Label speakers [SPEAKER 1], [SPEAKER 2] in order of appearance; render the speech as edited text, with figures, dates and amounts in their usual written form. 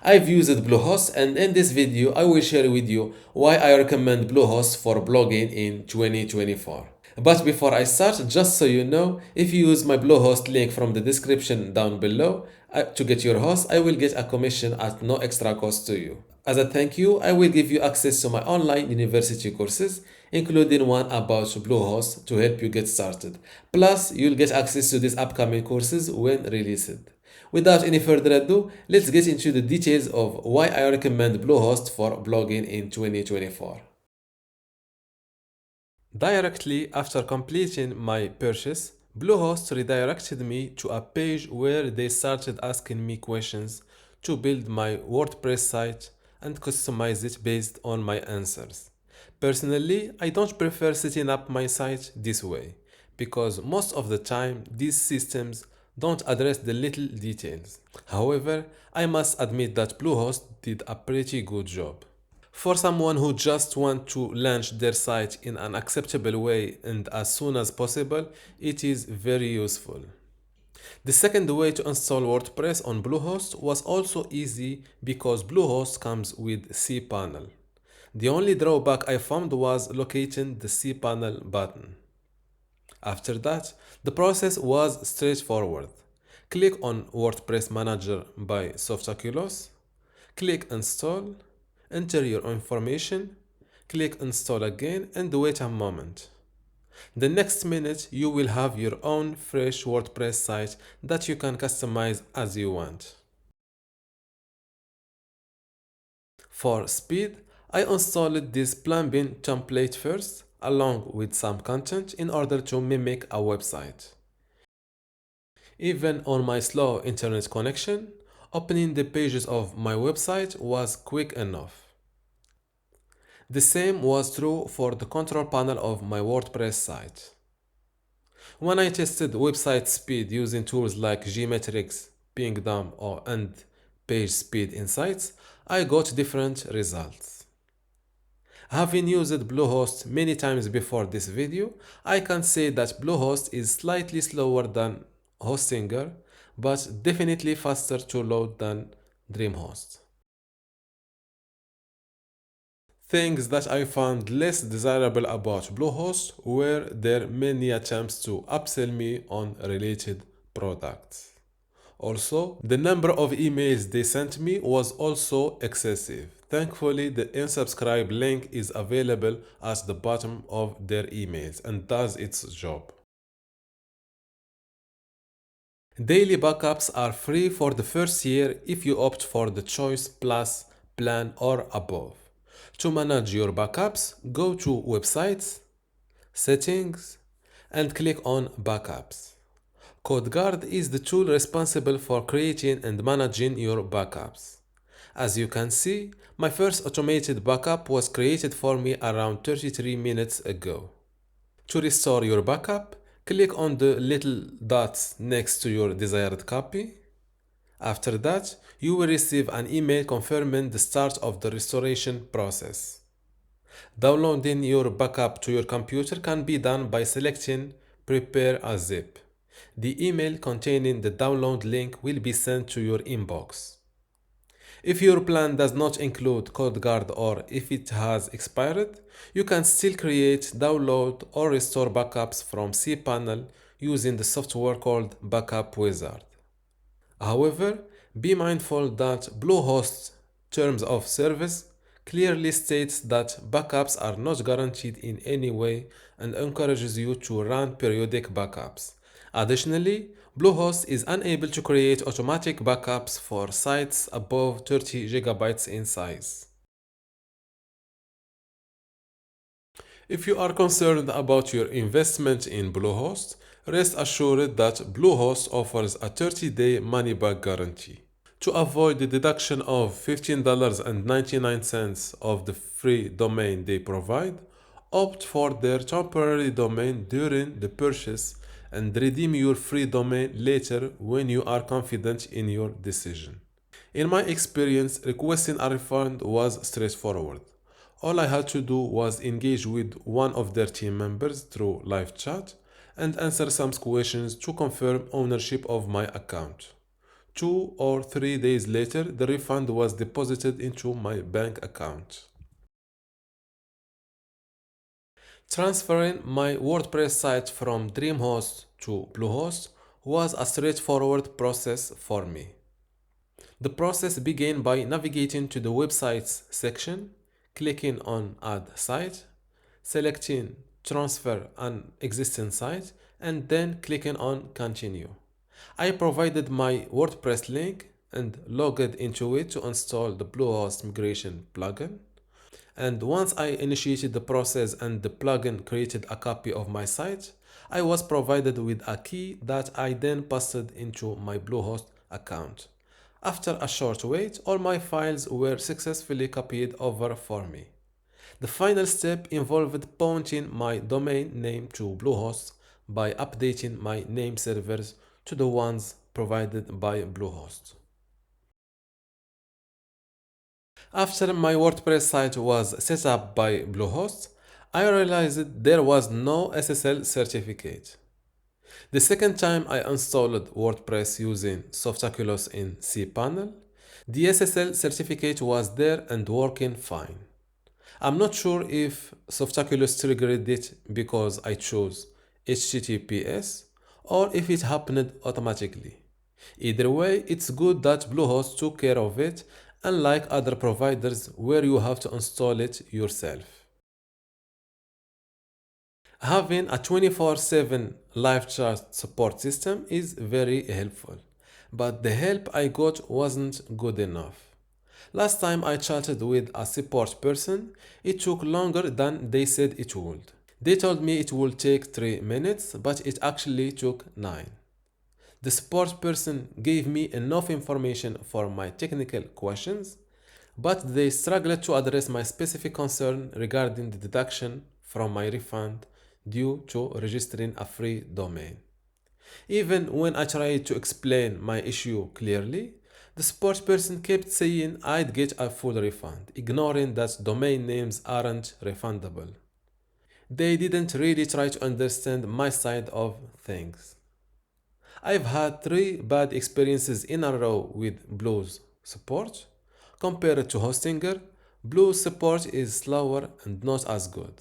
[SPEAKER 1] I've used Bluehost, and in this video I will share with you why I recommend Bluehost for blogging in 2024. But before I start, just so you know, if you use my Bluehost link from the description down below to get your host, I will get a commission at no extra cost to you. As a thank you, I will give you access to my online university courses, including one about Bluehost to help you get started. Plus, you'll get access to these upcoming courses when released. Without any further ado, let's get into the details of why I recommend Bluehost for blogging in 2024. Directly after completing my purchase, Bluehost redirected me to a page where they started asking me questions to build my WordPress site and customize it based on my answers. Personally, I don't prefer setting up my site this way because most of the time these systems don't address the little details. However, I must admit that Bluehost did a pretty good job. For someone who just wants to launch their site in an acceptable way and as soon as possible, it is very useful. The second way to install WordPress on Bluehost was also easy because Bluehost comes with cPanel. The only drawback I found was locating the cPanel button. After that, the process was straightforward. Click on WordPress Manager by Softaculous, click Install, enter your information, click Install again and wait a moment. The next minute you will have your own fresh WordPress site that you can customize as you want. For speed, I installed this plumbing template first along with some content in order to mimic a website. Even on my slow internet connection, opening the pages of my website was quick enough. The same was true for the control panel of my WordPress site. When I tested website speed using tools like Gmetrics, Pingdom, and Page Speed Insights, I got different results. Having used Bluehost many times before this video, I can say that Bluehost is slightly slower than Hostinger, but definitely faster to load than DreamHost. Things that I found less desirable about Bluehost were their many attempts to upsell me on related products. Also, the number of emails they sent me was also excessive. Thankfully, the unsubscribe link is available at the bottom of their emails and does its job. Daily backups are free for the first year if you opt for the Choice Plus plan or above. To manage your backups, go to Websites, Settings, and click on Backups. CodeGuard is the tool responsible for creating and managing your backups. As you can see, my first automated backup was created for me around 33 minutes ago. To restore your backup, click on the little dots next to your desired copy. After that, you will receive an email confirming the start of the restoration process. Downloading your backup to your computer can be done by selecting Prepare a zip. The email containing the download link will be sent to your inbox. If your plan does not include CodeGuard or if it has expired, you can still create, download, or restore backups from cPanel using the software called Backup Wizard. However, be mindful that Bluehost's terms of service clearly states that backups are not guaranteed in any way and encourages you to run periodic backups. Additionally, Bluehost is unable to create automatic backups for sites above 30 GB in size. If you are concerned about your investment in Bluehost, rest assured that Bluehost offers a 30-day money-back guarantee. To avoid the deduction of $15.99 of the free domain they provide, opt for their temporary domain during the purchase and redeem your free domain later when you are confident in your decision. In my experience, requesting a refund was straightforward. All I had to do was engage with one of their team members through live chat and answer some questions to confirm ownership of my account. 2 or 3 days later, the refund was deposited into my bank account. Transferring my WordPress site from Dreamhost to Bluehost was a straightforward process for me. The process began by navigating to the websites section, clicking on Add Site, selecting Transfer an existing site, and then clicking on Continue. I provided my WordPress link and logged into it to install the Bluehost migration plugin. And once I initiated the process and the plugin created a copy of my site, I was provided with a key that I then pasted into my Bluehost account. After a short wait, all my files were successfully copied over for me. The final step involved pointing my domain name to Bluehost by updating my name servers to the ones provided by Bluehost. After my WordPress site was set up by Bluehost, I realized there was no SSL certificate. The second time I installed WordPress using Softaculous in cPanel, the SSL certificate was there and working fine. I'm not sure if Softaculous triggered it because I chose HTTPS or if it happened automatically. Either way, it's good that Bluehost took care of it, unlike other providers where you have to install it yourself. Having a 24/7 live chat support system is very helpful, but the help I got wasn't good enough. Last time I chatted with a support person, it took longer than they said it would. They told me it would take 3 minutes, but it actually took 9. The support person gave me enough information for my technical questions, but they struggled to address my specific concern regarding the deduction from my refund due to registering a free domain. Even when I tried to explain my issue clearly, the support person kept saying I'd get a full refund, ignoring that domain names aren't refundable. They didn't really try to understand my side of things. I've had 3 bad experiences in a row with Blue's support. Compared to Hostinger, Blue's support is slower and not as good.